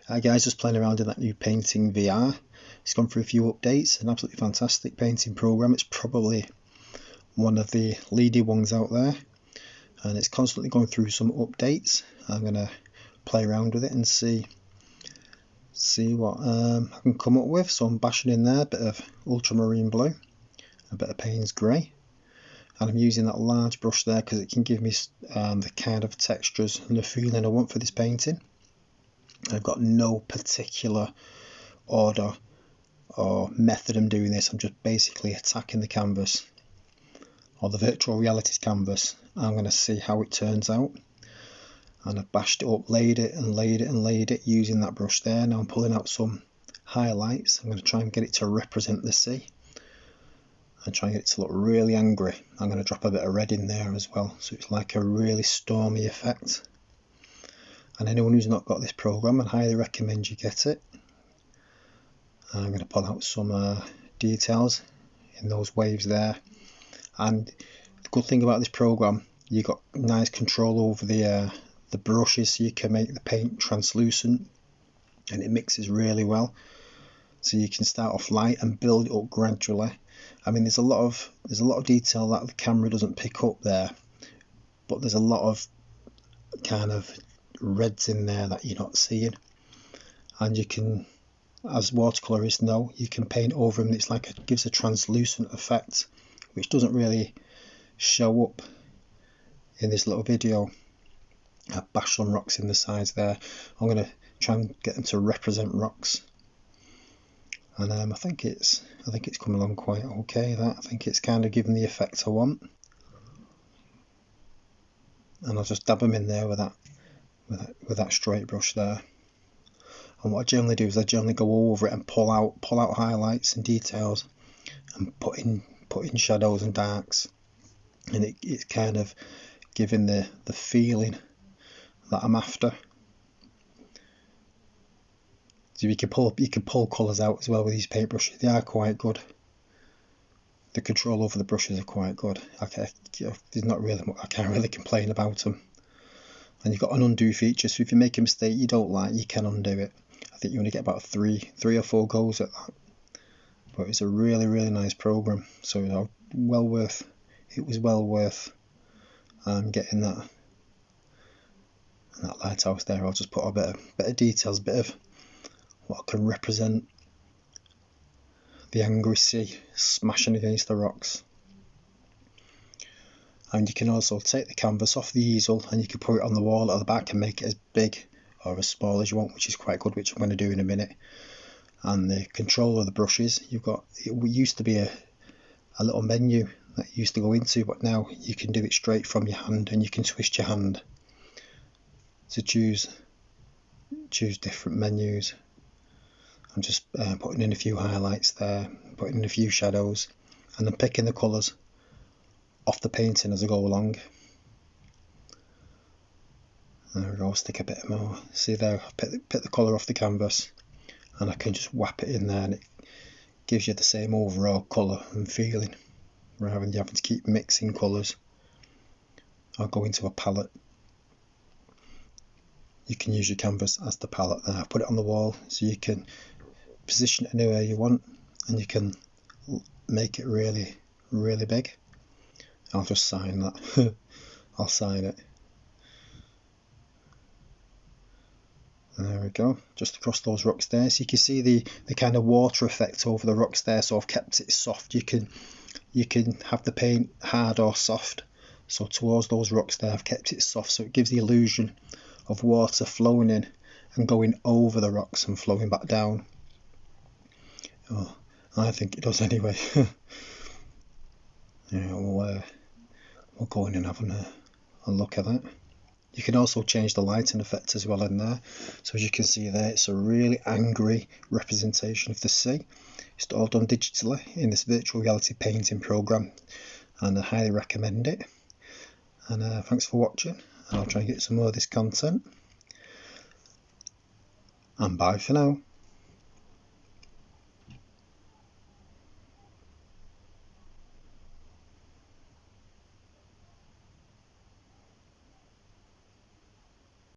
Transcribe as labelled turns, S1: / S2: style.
S1: Hi guys, just playing around in that new Painting VR. It's gone through a few updates, an absolutely fantastic painting program. It's probably one of the leading ones out there, and it's constantly going through some updates. I'm going to play around with it and see what I can come up with. So I'm bashing in there a bit of ultramarine blue, a bit of Payne's grey, and I'm using that large brush there because it can give me the kind of textures and the feeling I want for this painting. I've got no particular order or method I'm doing this. I'm just basically attacking the canvas, or the virtual realities canvas. I'm going to see how it turns out, and I've bashed it up, laid it and laid it and laid it using that brush there. Now I'm pulling out some highlights. I'm going to try and get it to represent the sea and try and get it to look really angry. I'm going to drop a bit of red in there as well, so it's like a really stormy effect. And anyone who's not got this program, I highly recommend you get it. I'm going to pull out some details in those waves there. And the good thing about this program, you got nice control over the brushes, so you can make the paint translucent, and it mixes really well. So you can start off light and build it up gradually. I mean, there's a lot of detail that the camera doesn't pick up there, but there's a lot of kind of reds in there that you're not seeing, and you can, as watercolorists know, you can paint over them. It's like it gives a translucent effect, which doesn't really show up in this little video. I bashed some rocks in the sides there. I'm going to try and get them to represent rocks, and I think it's come along quite okay. I think it's kind of giving the effect I want, and I'll just dab them in there with that straight brush there. And what I generally do is I generally go over it and pull out highlights and details and put in shadows and darks, and it's kind of giving the feeling that I'm after. So you can pull colours out as well with these paintbrushes. They are quite good. The control over the brushes are quite good. There's not really, I can't really complain about them. And you've got an undo feature, so if you make a mistake you don't like, you can undo it. I think you only get about three or four goes at that. But it's a really nice program, so it was well worth getting that lighthouse there. I'll just put a bit of details, a bit of what can represent the angry sea smashing against the rocks. And you can also take the canvas off the easel and you can put it on the wall at the back and make it as big or as small as you want, which is quite good, which I'm going to do in a minute. And the control of the brushes, it used to be a little menu that you used to go into, but now you can do it straight from your hand, and you can twist your hand to choose different menus. I'm just putting in a few highlights there, putting in a few shadows, and then picking the colours off the painting as I go along. There we go, stick a bit more. See there, I pick the colour off the canvas, and I can just whap it in there, and it gives you the same overall colour and feeling, rather than you having to keep mixing colours or go into a palette. You can use your canvas as the palette there. Put it on the wall so you can position it anywhere you want, and you can make it really big. I'll just sign that. I'll sign it. There we go, just across those rocks there. So you can see the kind of water effect over the rocks there. So I've kept it soft. You can have the paint hard or soft. So towards those rocks there, I've kept it soft, so it gives the illusion of water flowing in and going over the rocks and flowing back down. Oh, I think it does anyway. Yeah, we'll go in and have a look at that. You can also change the lighting effect as well in there. So as you can see there, it's a really angry representation of the sea. It's all done digitally in this virtual reality painting program, and I highly recommend it. And thanks for watching. I'll try and get some more of this content. And bye for now.